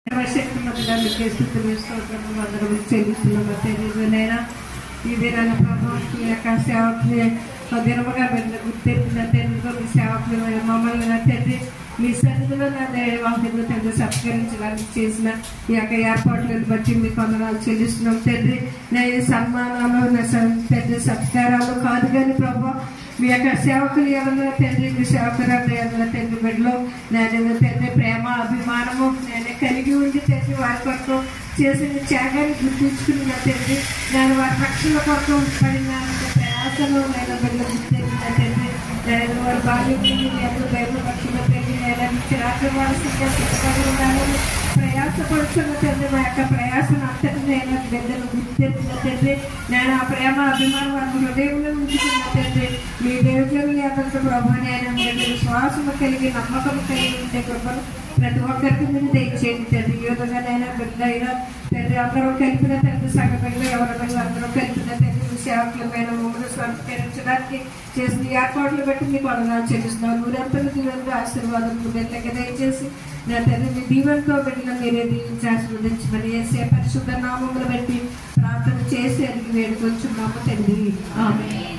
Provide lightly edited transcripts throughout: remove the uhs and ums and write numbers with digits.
సర్వశక్తిమంతుడా స్థుతులు స్తోత్రములు వందనములు చెల్లిస్తున్నాము తండ్రి. నైనా ఈ దినాన ప్రభావం మీ యొక్క సేవకుని దినముగా మీరు గుర్తెరిపిన తండ్రితో మీ సేవకులు మమ్మల్ని నా తండ్రి మీ సన్నిధిలో నా వాహనంలో తండ్రి సత్కరించడానికి చేసిన ఈ యొక్క ఏర్పాట్లను బట్టి మీకు వందనాలు చెల్లిస్తున్నాం తండ్రి. నేను సన్మానాలు నా తండ్రి సత్కారాలు కాదు కానీ ప్రభావ మీ యొక్క సేవకులు ఎవరైనా తండ్రి మీ సేవకురాలు ఎవరైనా తండ్రి బిడ్డలో నేను తండ్రి ప్రేమ అభిమానము నేను కలిగి ఉండి తండ్రి వారి కొరకు చేసిన త్యాగాన్ని గుర్తించుకుని నా తండ్రి నేను వారి రక్షణ కొరకు పడిన ప్రయాసను నేను బిడ్డలు గుర్తించిన తండ్రి నేను వారి బాల్యం ఎంతో దైవ రక్షణ తండ్రి నేను చిరాకవాల్సిందిగా సిద్ధపడి ఉండాలని ప్రయాసపడుతున్న తండ్రి మా యొక్క ప్రయాసం అంతటి నేను బిడ్డలు గుర్తించిన తండ్రి నేను ఆ ప్రేమ అభిమానం వారి హృదయంలో ఉంచుకున్న తండ్రి మీ దేవుని అందరితో ప్రభావం నేను విశ్వాసము కలిగి నమ్మకం కలిగి ఉండే కృపను ప్రతి ఒక్కరికి మీరు దయచేయండి తండ్రి. ఈ విధంగానైనా బిడ్డలైనా తండ్రి అందరూ కలిపిన తండ్రి సంఘటనలు ఎవరైనా అందరూ కలిపిన తండ్రి సేవకులమైన మమ్మల్ని స్వీకరించడానికి చేసిన ఏర్పాట్లు బట్టి మీకు వందనాలు చెల్లిస్తున్నాను. ఊరంతలు దీవెనలు ఆశీర్వాదం బిడ్డలకి దయచేసి నా తండ్రి మీ దీవెనతో బిడ్డలు మీరే దీవించి ఆశీర్వదించమని వేసే పరిశుద్ధ నామములు బట్టి ప్రార్థన చేసి అడిగి వేడుకొచ్చున్నాము తండ్రి. ఆమేన్.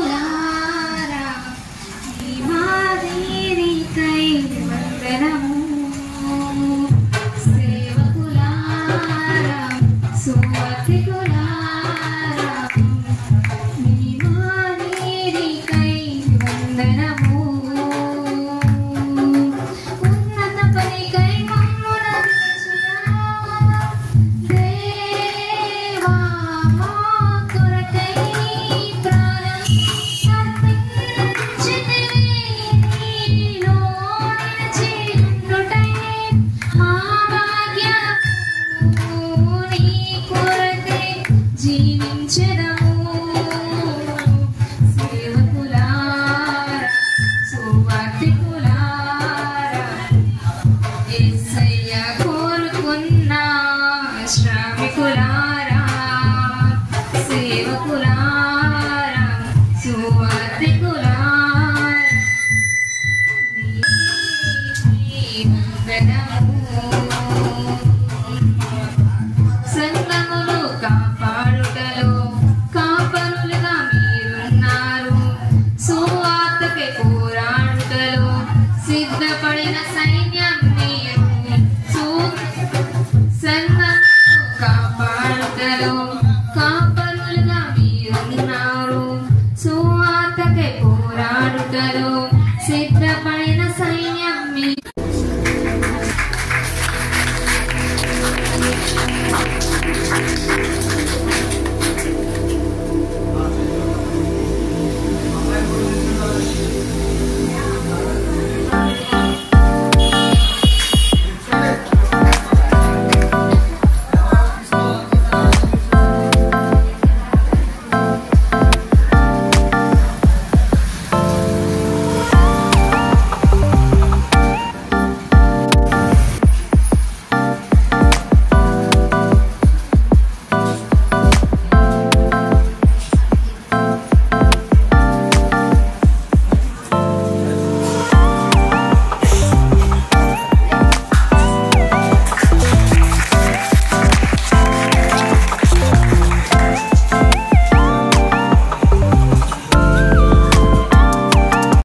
సేవకులారా